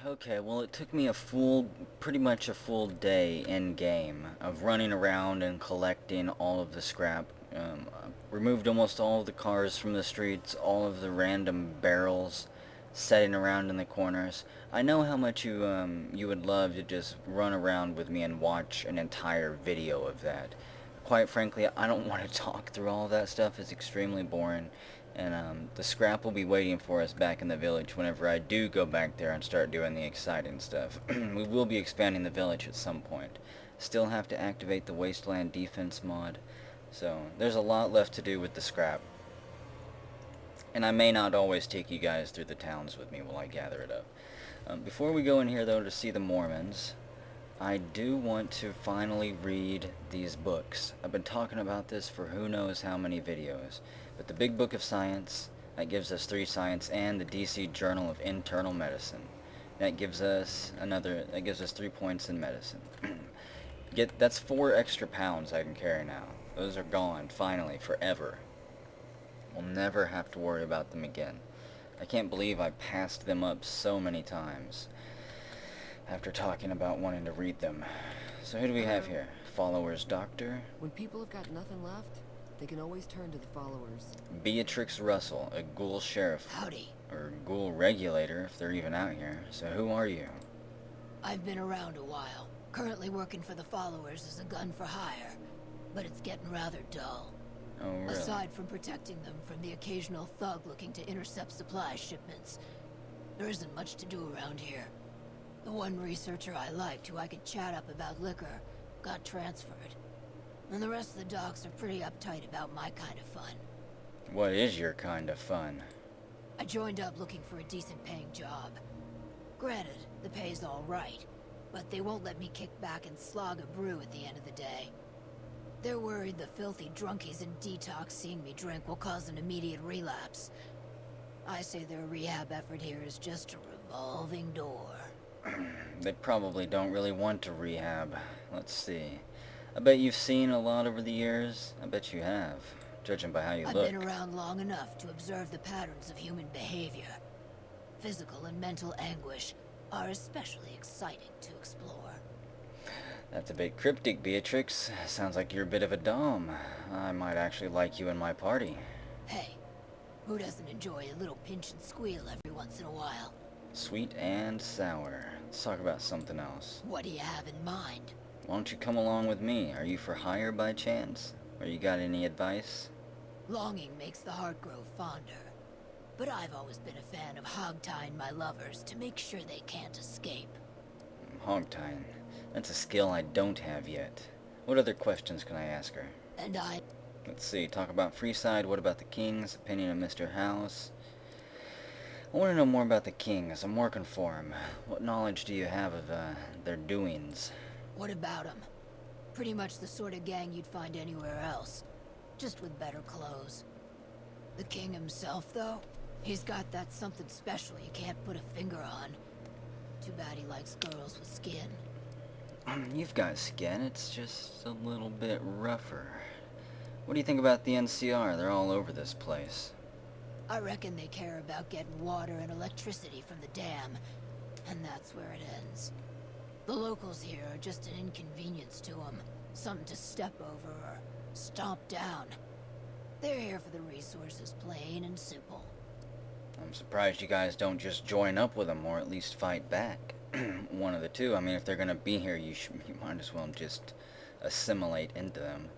Okay, well it took me pretty much a full day in game of running around and collecting all of the scrap. Removed almost all of the cars from the streets, all of the random barrels setting around in the corners. I know how much you would love to just run around with me and watch an entire video of that. Quite frankly, I don't want to talk through all of that stuff. It's extremely boring. And the scrap will be waiting for us back in the village whenever I do go back there and start doing the exciting stuff. We will be expanding the village at some point. Still have to activate the wasteland defense mod. So there's a lot left to do with the scrap. And I may not always take you guys through the towns with me while I gather it up. Before we go in here though to see the Mormons, I do want to finally read these books. I've been talking about this for who knows how many videos. But the Big Book of Science, that gives us 3 science, and the DC Journal of Internal Medicine. That gives us 3 points in medicine. That's 4 extra pounds I can carry now. Those are gone, finally, forever. We'll never have to worry about them again. I can't believe I passed them up so many times after talking about wanting to read them. So who do we have here? Followers Doctor. When people have got nothing left, they can always turn to the followers. Beatrix Russell, a ghoul sheriff. Howdy. Or ghoul regulator, if they're even out here. So who are you? I've been around a while. Currently working for the followers as a gun for hire. But it's getting rather dull. Oh, really? Aside from protecting them from the occasional thug looking to intercept supply shipments, there isn't much to do around here. The one researcher I liked who I could chat up about liquor got transferred. And the rest of the docs are pretty uptight about my kind of fun. What is your kind of fun? I joined up looking for a decent paying job. Granted, the pay's alright, but they won't let me kick back and slog a brew at the end of the day. They're worried the filthy drunkies in detox seeing me drink will cause an immediate relapse. I say their rehab effort here is just a revolving door. They probably don't really want to rehab. Let's see. I bet you've seen a lot over the years. I bet you have, judging by how you I've look. been around long enough to observe the patterns of human behavior. Physical and mental anguish are especially exciting to explore. That's a bit cryptic, Beatrix. Sounds like you're a bit of a dom. I might actually like you in my party. Hey, who doesn't enjoy a little pinch and squeal every once in a while? Sweet and sour. Let's talk about something else. What do you have in mind? Why don't you come along with me? Are you for hire by chance? Or you got any advice? Longing makes the heart grow fonder. But I've always been a fan of hog-tying my lovers to make sure they can't escape. Hog-tying. That's a skill I don't have yet. What other questions can I ask her? And I... Let's see, talk about Freeside, what about the Kings, opinion of Mr. House? I want to know more about the Kings, I'm working for him. What knowledge do you have of, their doings? What about them? Pretty much the sort of gang you'd find anywhere else. Just with better clothes. The king himself, though? He's got that something special you can't put a finger on. Too bad he likes girls with skin. You've got skin, it's just a little bit rougher. What do you think about the NCR? They're all over this place. I reckon they care about getting water and electricity from the dam, and that's where it ends. The locals here are just an inconvenience to them, something to step over or stomp down. They're here for the resources, plain and simple. I'm surprised you guys don't just join up with them, or at least fight back. One of the two. I mean, if they're gonna be here, you might as well just assimilate into them.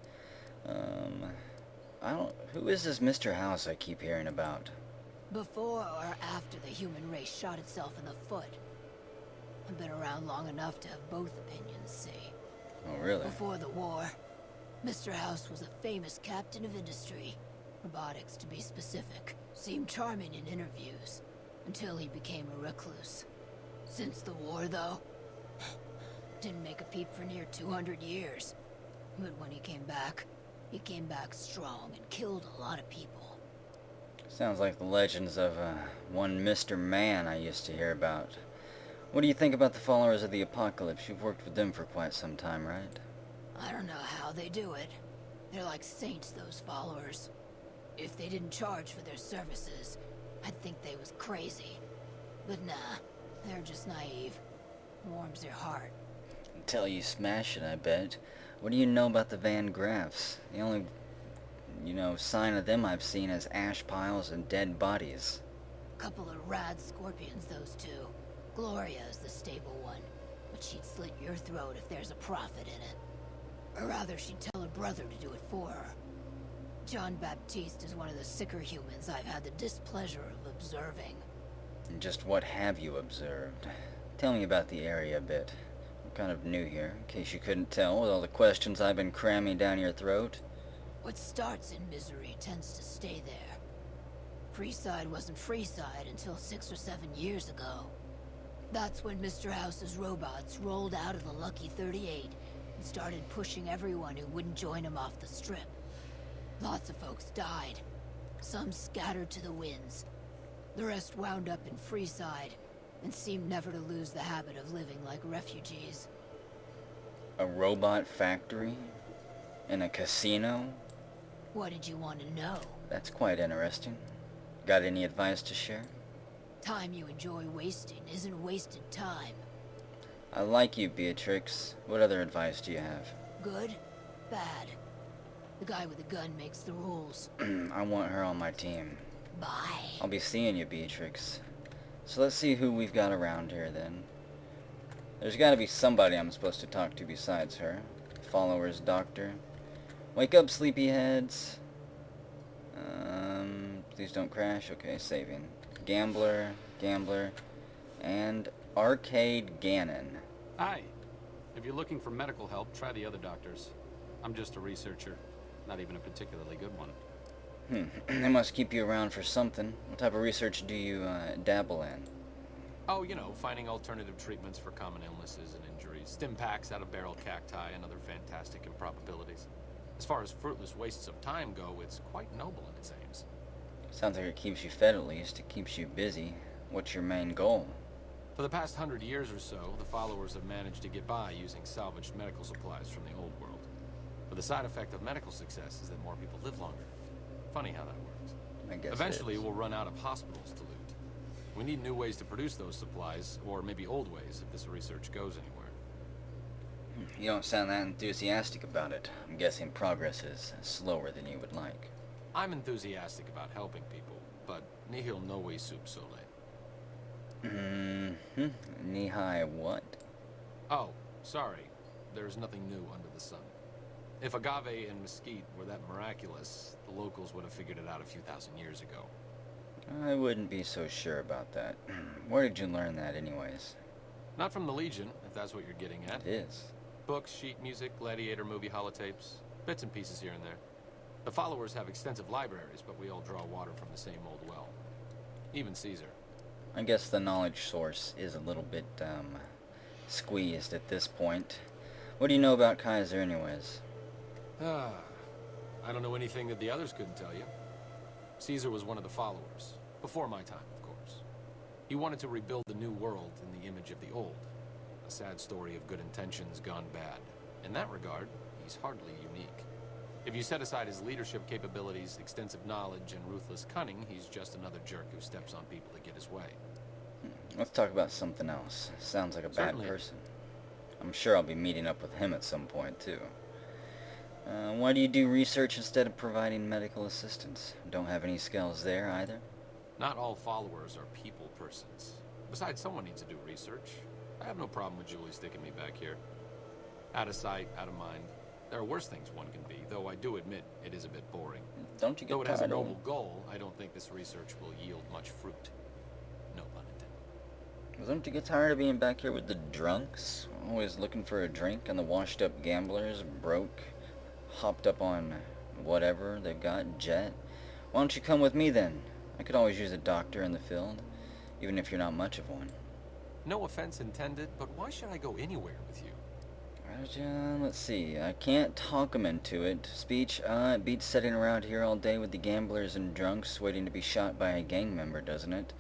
Who is this Mr. House I keep hearing about? Before or after the human race shot itself in the foot? I've been around long enough to have both opinions, see. Oh, really? Before the war, Mr. House was a famous captain of industry. Robotics, to be specific. Seemed charming in interviews, until he became a recluse. Since the war, though, didn't make a peep for near 200 years. But when he came back strong and killed a lot of people. Sounds like the legends of one Mr. Man I used to hear about. What do you think about the followers of the Apocalypse? You've worked with them for quite some time, right? I don't know how they do it. They're like saints, those followers. If they didn't charge for their services, I'd think they was crazy. But nah, they're just this naive. Warms your heart. Until you smash it, I bet. What do you know about the Van Graffs? The only, sign of them I've seen is ash piles and dead bodies. Couple of rad scorpions, those two. Gloria is the stable one, but she'd slit your throat if there's a profit in it. Or rather, she'd tell her brother to do it for her. John Baptiste is one of the sicker humans I've had the displeasure of observing. And just what have you observed? Tell me about the area a bit. I'm kind of new here, in case you couldn't tell with all the questions I've been cramming down your throat. What starts in misery tends to stay there. Freeside wasn't Freeside until 6 or 7 years ago. That's when Mr. House's robots rolled out of the Lucky 38 and started pushing everyone who wouldn't join him off the strip. Lots of folks died. Some scattered to the winds. The rest wound up in Freeside and seemed never to lose the habit of living like refugees. A robot factory? In a casino? What did you want to know? That's quite interesting. Got any advice to share? Time you enjoy wasting isn't wasted time. I like you, Beatrix. What other advice do you have? Good? Bad? The guy with the gun makes the rules. I want her on my team. Bye. I'll be seeing you, Beatrix. So let's see who we've got around here, then. There's gotta be somebody I'm supposed to talk to besides her. Followers, doctor. Wake up, sleepyheads. Please don't crash. Okay, saving. Gambler, and Arcade Ganon. Hi. If you're looking for medical help, try the other doctors. I'm just a researcher. Not even a particularly good one. They must keep you around for something. What type of research do you dabble in? Oh, finding alternative treatments for common illnesses and injuries. Stim packs out of barrel cacti and other fantastic improbabilities. As far as fruitless wastes of time go, it's quite noble in its aims. Sounds like it keeps you fed at least. It keeps you busy. What's your main goal? For the past 100 years or so, the followers have managed to get by using salvaged medical supplies from the old world. But the side effect of medical success is that more people live longer. Funny how that works. I guess Eventually, we'll run out of hospitals to loot. We need new ways to produce those supplies, or maybe old ways if this research goes anywhere. You don't sound that enthusiastic about it. I'm guessing progress is slower than you would like. I'm enthusiastic about helping people, but nihil novi sub sole. Knee-high what? Oh, sorry. There's nothing new under the sun. If agave and mesquite were that miraculous, the locals would have figured it out a few thousand years ago. I wouldn't be so sure about that. Where did you learn that anyways? Not from the Legion, if that's what you're getting at. It is. Books, sheet music, gladiator movie holotapes, bits and pieces here and there. The followers have extensive libraries, but we all draw water from the same old well. Even Caesar. I guess the knowledge source is a little bit, squeezed at this point. What do you know about Kaiser anyways? I don't know anything that the others couldn't tell you. Caesar was one of the followers. Before my time, of course. He wanted to rebuild the new world in the image of the old. A sad story of good intentions gone bad. In that regard, he's hardly unique. If you set aside his leadership capabilities, extensive knowledge, and ruthless cunning, he's just another jerk who steps on people to get his way. Let's talk about something else. Sounds like a Certainly. bad person. I'm sure I'll be meeting up with him at some point, too. Why do you do research instead of providing medical assistance? Don't have any skills there, either? Not all followers are people persons. Besides, someone needs to do research. I have no problem with Julie sticking me back here. Out of sight, out of mind. There are worse things one can be, though I do admit it is a bit boring. Don't you get Though it has a tired of noble goal, I don't think this research will yield much fruit. No pun intended. Don't you get tired of being back here with the drunks? Always looking for a drink, and the washed-up gamblers, broke, hopped up on whatever they've got, jet? Why don't you come with me, then? I could always use a doctor in the field, even if you're not much of one. No offense intended, but why should I go anywhere with you? Let's see. I can't talk 'em into it. Speech, it beats sitting around here all day with the gamblers and drunks waiting to be shot by a gang member, doesn't it?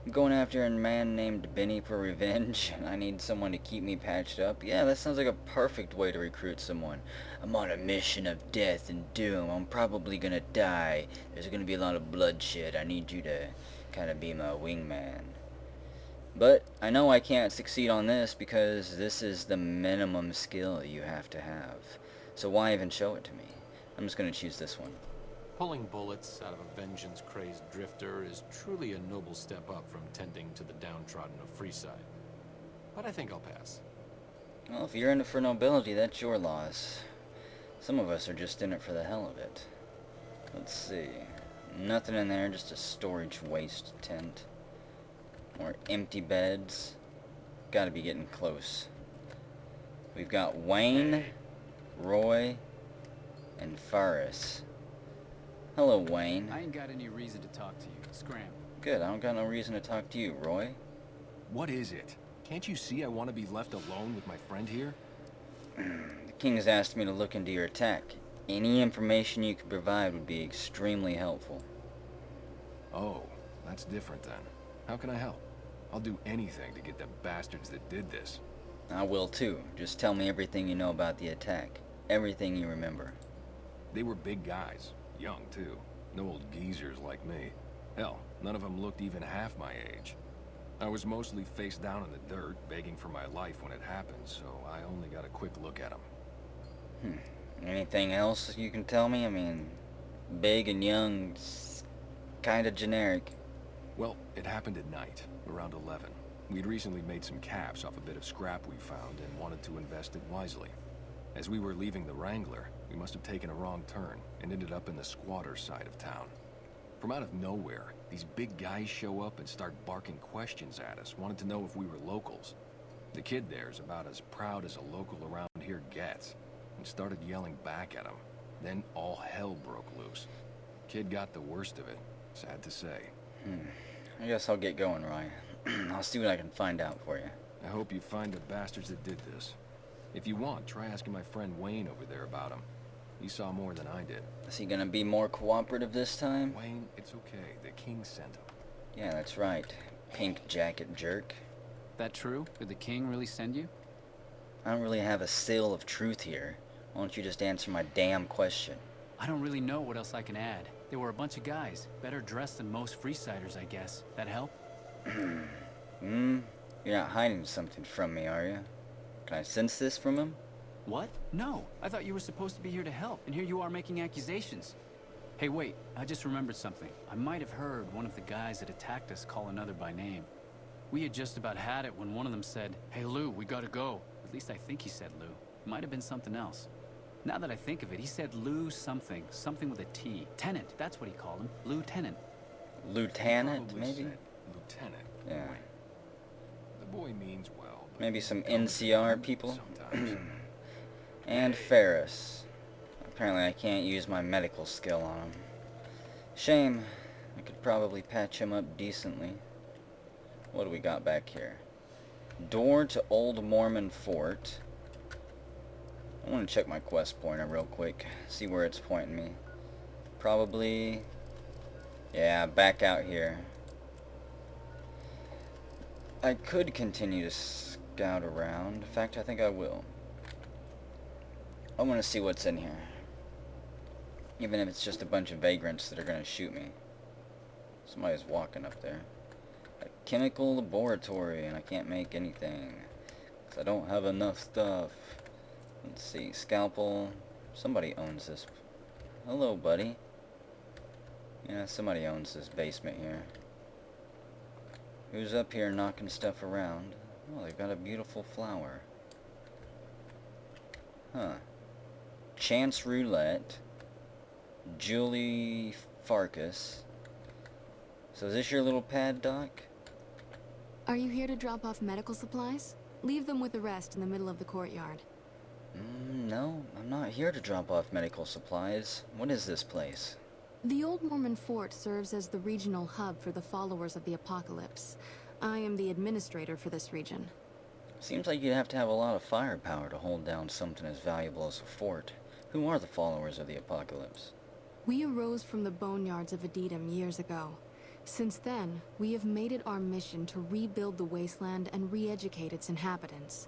I'm going after a man named Benny for revenge. I need someone to keep me patched up. Yeah, that sounds like a perfect way to recruit someone. I'm on a mission of death and doom. I'm probably gonna die. There's gonna be a lot of bloodshed. I need you to kind of be my wingman. But I know I can't succeed on this because this is the minimum skill you have to have. So why even show it to me? I'm just going to choose this one. Pulling bullets out of a vengeance-crazed drifter is truly a noble step up from tending to the downtrodden of Freeside. But I think I'll pass. Well, if you're in it for nobility, that's your loss. Some of us are just in it for the hell of it. Let's see. Nothing in there, just a storage waste tent. More empty beds. Gotta be getting close. We've got Wayne, Roy, and Faris. Hello, Wayne. I ain't got any reason to talk to you. Scram. Good, I don't got no reason to talk to you, Roy. What is it? Can't you see I want to be left alone with my friend here? The king has asked me to look into your attack. Any information you could provide would be extremely helpful. Oh, that's different then. How can I help? I'll do anything to get the bastards that did this. I will too. Just tell me everything you know about the attack. Everything you remember. They were big guys. Young, too. No old geezers like me. Hell, none of them looked even half my age. I was mostly face down in the dirt, begging for my life when it happened, so I only got a quick look at them. Anything else you can tell me? I mean, big and young, kind of generic. Well, it happened at night, around 11. We'd recently made some caps off a bit of scrap we found and wanted to invest it wisely. As we were leaving the Wrangler, we must have taken a wrong turn and ended up in the squatter side of town. From out of nowhere, these big guys show up and start barking questions at us, wanted to know if we were locals. The kid there's about as proud as a local around here gets, and started yelling back at him. Then all hell broke loose. Kid got the worst of it, sad to say. I guess I'll get going, Roy. I'll see what I can find out for you. I hope you find the bastards that did this. If you want, try asking my friend Wayne over there about him. He saw more than I did. Is he gonna be more cooperative this time? Wayne, it's okay. The king sent him. Yeah, that's right. Pink jacket jerk. That true? Did the king really send you? I don't really have a seal of truth here. Why don't you just answer my damn question? I don't really know what else I can add. They were a bunch of guys, better dressed than most Freesiders, I guess. That help? You're not hiding something from me, are you? Can I sense this from him? What? No. I thought you were supposed to be here to help, and here you are making accusations. Hey, wait. I just remembered something. I might have heard one of the guys that attacked us call another by name. We had just about had it when one of them said, "Hey, Lou, we gotta go." At least I think he said Lou. Might have been something else. Now that I think of it, he said Lou something. Something with a T. Tenant, that's what he called him. Lieutenant. Lieutenant, Probably maybe? said Lieutenant. Yeah. The boy means well. But Maybe some comes NCR people? sometimes. And Ferris. Apparently I can't use my medical skill on him. Shame. I could probably patch him up decently. What do we got back here? Door to Old Mormon Fort. I want to check my quest pointer real quick. See where it's pointing me. Probably... yeah, back out here. I could continue to scout around. In fact, I think I will. I want to see what's in here. Even if it's just a bunch of vagrants that are going to shoot me. Somebody's walking up there. A chemical laboratory, and I can't make anything. 'Cause I don't have enough stuff. Let's see. Scalpel. Somebody owns this. Hello, buddy. Yeah, somebody owns this basement here. Who's up here knocking stuff around? Oh, they've got a beautiful flower. Huh. Chance Roulette. Julie Farkas. So is this your little pad, Doc? Are you here to drop off medical supplies? Leave them with the rest in the middle of the courtyard. No, I'm not here to drop off medical supplies. What is this place? The Old Mormon Fort serves as the regional hub for the followers of the Apocalypse. I am the administrator for this region. Seems like you'd have to have a lot of firepower to hold down something as valuable as a fort. Who are the followers of the Apocalypse? We arose from the boneyards of Edidum years ago. Since then, we have made it our mission to rebuild the wasteland and re-educate its inhabitants.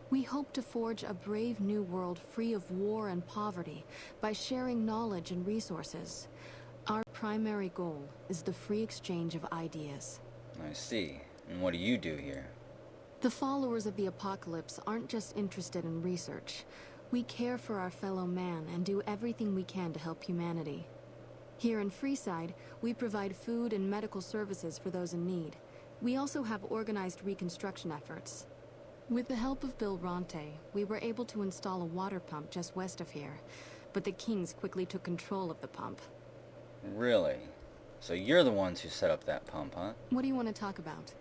We hope to forge a brave new world free of war and poverty by sharing knowledge and resources. Our primary goal is the free exchange of ideas. I see. And what do you do here? The followers of the apocalypse aren't just interested in research. We care for our fellow man and do everything we can to help humanity. Here in Freeside, we provide food and medical services for those in need. We also have organized reconstruction efforts. With the help of Bill Ronte, we were able to install a water pump just west of here, but the Kings quickly took control of the pump. Really? So you're the ones who set up that pump, huh? What do you want to talk about?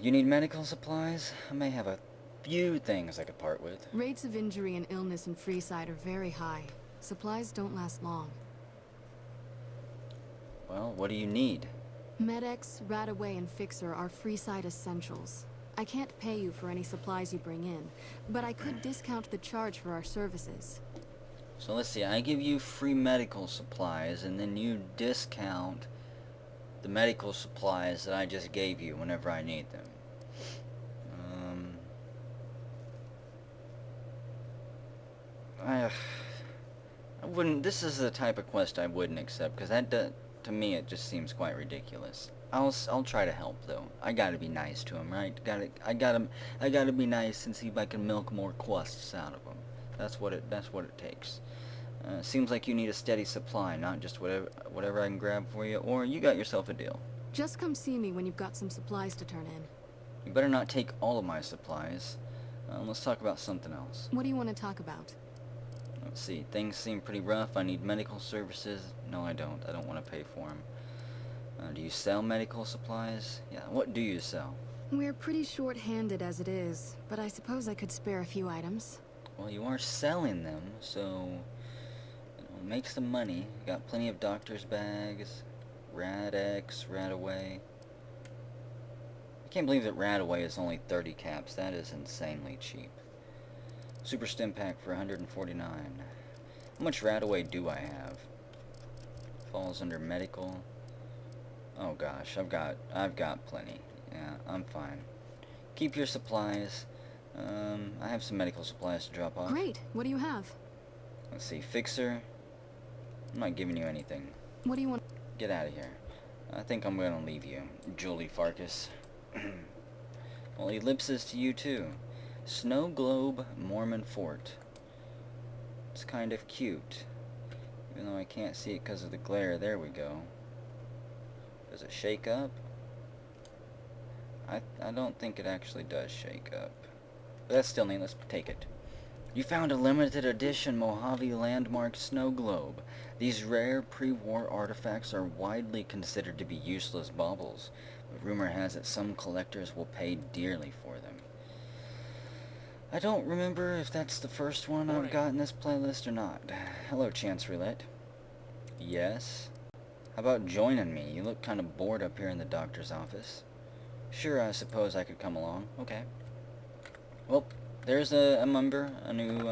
You need medical supplies? I may have a few things I could part with. Rates of injury and illness in Freeside are very high. Supplies don't last long. Well, what do you need? Med-X, Radaway, and Fixer are Freeside essentials. I can't pay you for any supplies you bring in, but I could discount the charge for our services. So let's see, I give you free medical supplies, and then you discount the medical supplies that I just gave you whenever I need them. I wouldn't, this is the type of quest I wouldn't accept, because to me it just seems quite ridiculous. I'll try to help though. I gotta be nice to him, right? I gotta be nice and see if I can milk more quests out of him. That's what it takes. Seems like you need a steady supply, not just whatever I can grab for you, or you got yourself a deal. Just come see me when you've got some supplies to turn in. You better not take all of my supplies. Let's talk about something else. What do you want to talk about? Let's see, things seem pretty rough. I need medical services. No, I don't. I don't want to pay for them. Do you sell medical supplies? Yeah, what do you sell? We're pretty short-handed as it is, but I suppose I could spare a few items. Well, you are selling them, so make some money. Got plenty of doctor's bags, Rad-X, Radaway. I can't believe that Radaway is only 30 caps. That is insanely cheap. Super Stim Pack for 149. How much Radaway do I have? Falls under medical. Oh gosh, I've got plenty. Yeah, I'm fine. Keep your supplies. I have some medical supplies to drop off. Great. What do you have? Let's see, Fixer. I'm not giving you anything. What do you want? Get out of here. I think I'm gonna leave you, Julie Farkas. Well, ellipses to you too. Snow Globe Mormon Fort. It's kind of cute. Even though I can't see it because of the glare. There we go. Does it shake up? I don't think it actually does shake up. But that's still neat. Let's take it. You found a limited edition Mojave landmark snow globe. These rare pre-war artifacts are widely considered to be useless baubles, but rumor has it some collectors will pay dearly for them. I don't remember if that's the first one I've got in this playlist or not. Hello, Chance Roulette. Yes? How about joining me? You look kind of bored up here in the doctor's office. Sure, I suppose I could come along. Okay. Well, there's a member, a new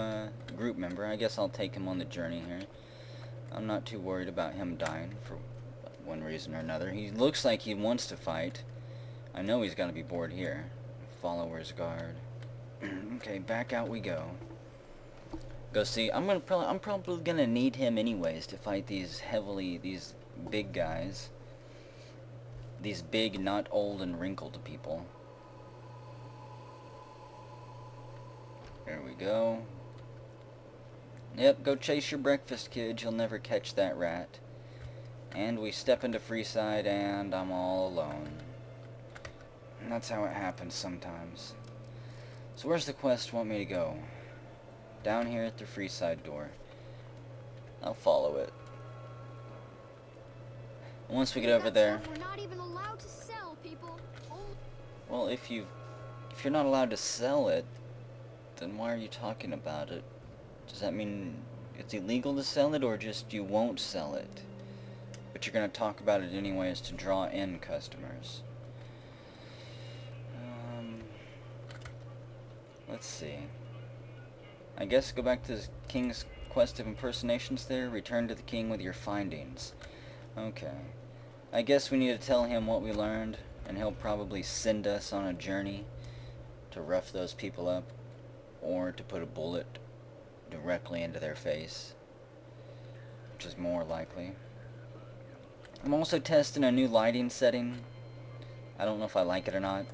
group member. I guess I'll take him on the journey here. I'm not too worried about him dying for one reason or another. He looks like he wants to fight. I know he's got to be bored here. Followers guard. Okay, back out we go. Go see. I'm probably gonna need him anyways to fight these big guys. These big, not old and wrinkled people. There we go. Yep, go chase your breakfast, kid. You'll never catch that rat. And we step into Freeside, and I'm all alone. And that's how it happens sometimes. So where's the quest want me to go? Down here at the Freeside door. I'll follow it. Once we get over there... We're not even allowed to sell, people. Well, if you're not allowed to sell it, then why are you talking about it? Does that mean it's illegal to sell it, or just you won't sell it? But you're going to talk about it anyways to draw in customers. Let's see. I guess go back to the King's quest of impersonations there. Return to the King with your findings. Okay. I guess we need to tell him what we learned, and he'll probably send us on a journey to rough those people up, or to put a bullet directly into their face, which is more likely. I'm also testing a new lighting setting. I don't know if I like it or not.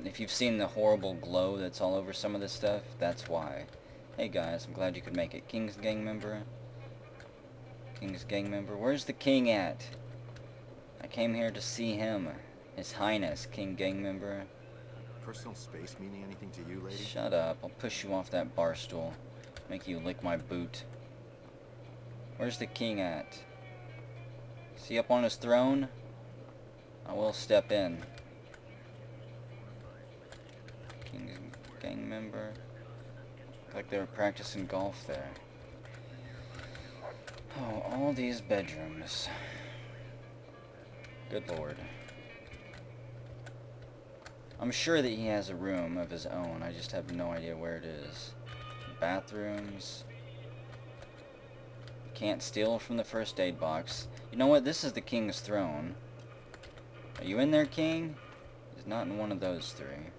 If you've seen the horrible glow that's all over some of this stuff, that's why. Hey guys, I'm glad you could make it. King's gang member? King's gang member? Where's the king at? I came here to see him. His Highness, King gang member. Personal space meaning anything to you, lady? Shut up. I'll push you off that bar stool. Make you lick my boot. Where's the king at? Is he up on his throne? I will step in. King's gang member. Looked like they were practicing golf there. Oh, all these bedrooms. Good lord. I'm sure that he has a room of his own. I just have no idea where it is. Bathrooms. Can't steal from the first aid box. You know what? This is the king's throne. Are you in there, king? He's not in one of those three.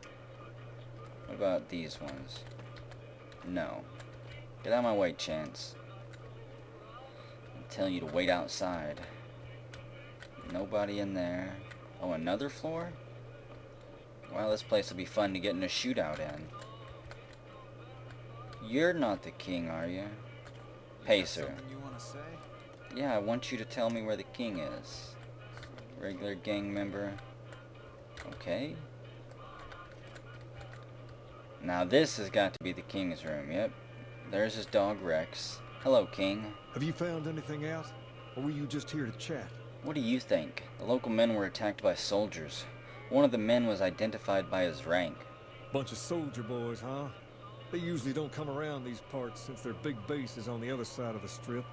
What about these ones? No. Get out of my way, Chance. I'm telling you to wait outside. Nobody in there. Oh, another floor? Well, this place will be fun to get in a shootout in. You're not the king, are you? Pacer. Something you want to say? Yeah, I want you to tell me where the king is. Regular gang member. Okay. Now this has got to be the king's room, yep. There's his dog Rex. Hello, king. Have you found anything out? Or were you just here to chat? What do you think? The local men were attacked by soldiers. One of the men was identified by his rank. Bunch of soldier boys, huh? They usually don't come around these parts since their big base is on the other side of the strip.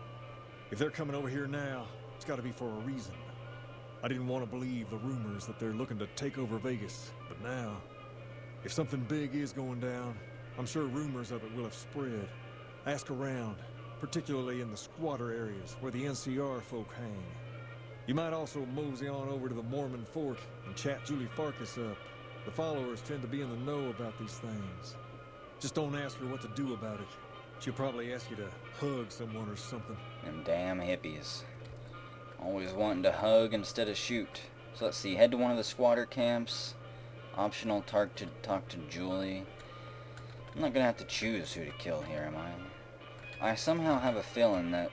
If they're coming over here now, it's gotta be for a reason. I didn't want to believe the rumors that they're looking to take over Vegas, but now, if something big is going down, I'm sure rumors of it will have spread. Ask around, particularly in the squatter areas where the NCR folk hang. You might also mosey on over to the Mormon fort and chat Julie Farkas up. The followers tend to be in the know about these things. Just don't ask her what to do about it. She'll probably ask you to hug someone or something. Them damn hippies. Always wanting to hug instead of shoot. So let's see, head to one of the squatter camps. Optional talk to Julie. I'm not gonna have to choose who to kill here, am I? I somehow have a feeling that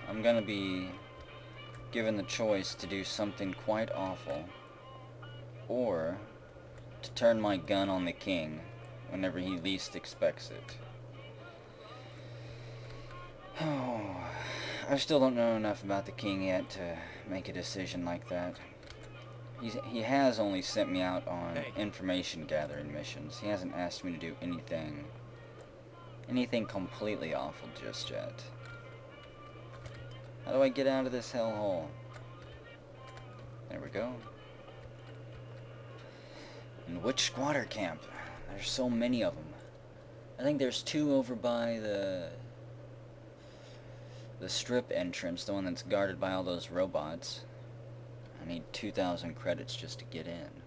I'm gonna be given the choice to do something quite awful, or to turn my gun on the king whenever he least expects it. Oh, I still don't know enough about the king yet to make a decision like that. He has only sent me out on information gathering missions. He hasn't asked me to do anything completely awful just yet. How do I get out of this hellhole? There we go. And which squatter camp? There's so many of them. I think there's two over by the strip entrance, the one that's guarded by all those robots. I need 2,000 credits just to get in.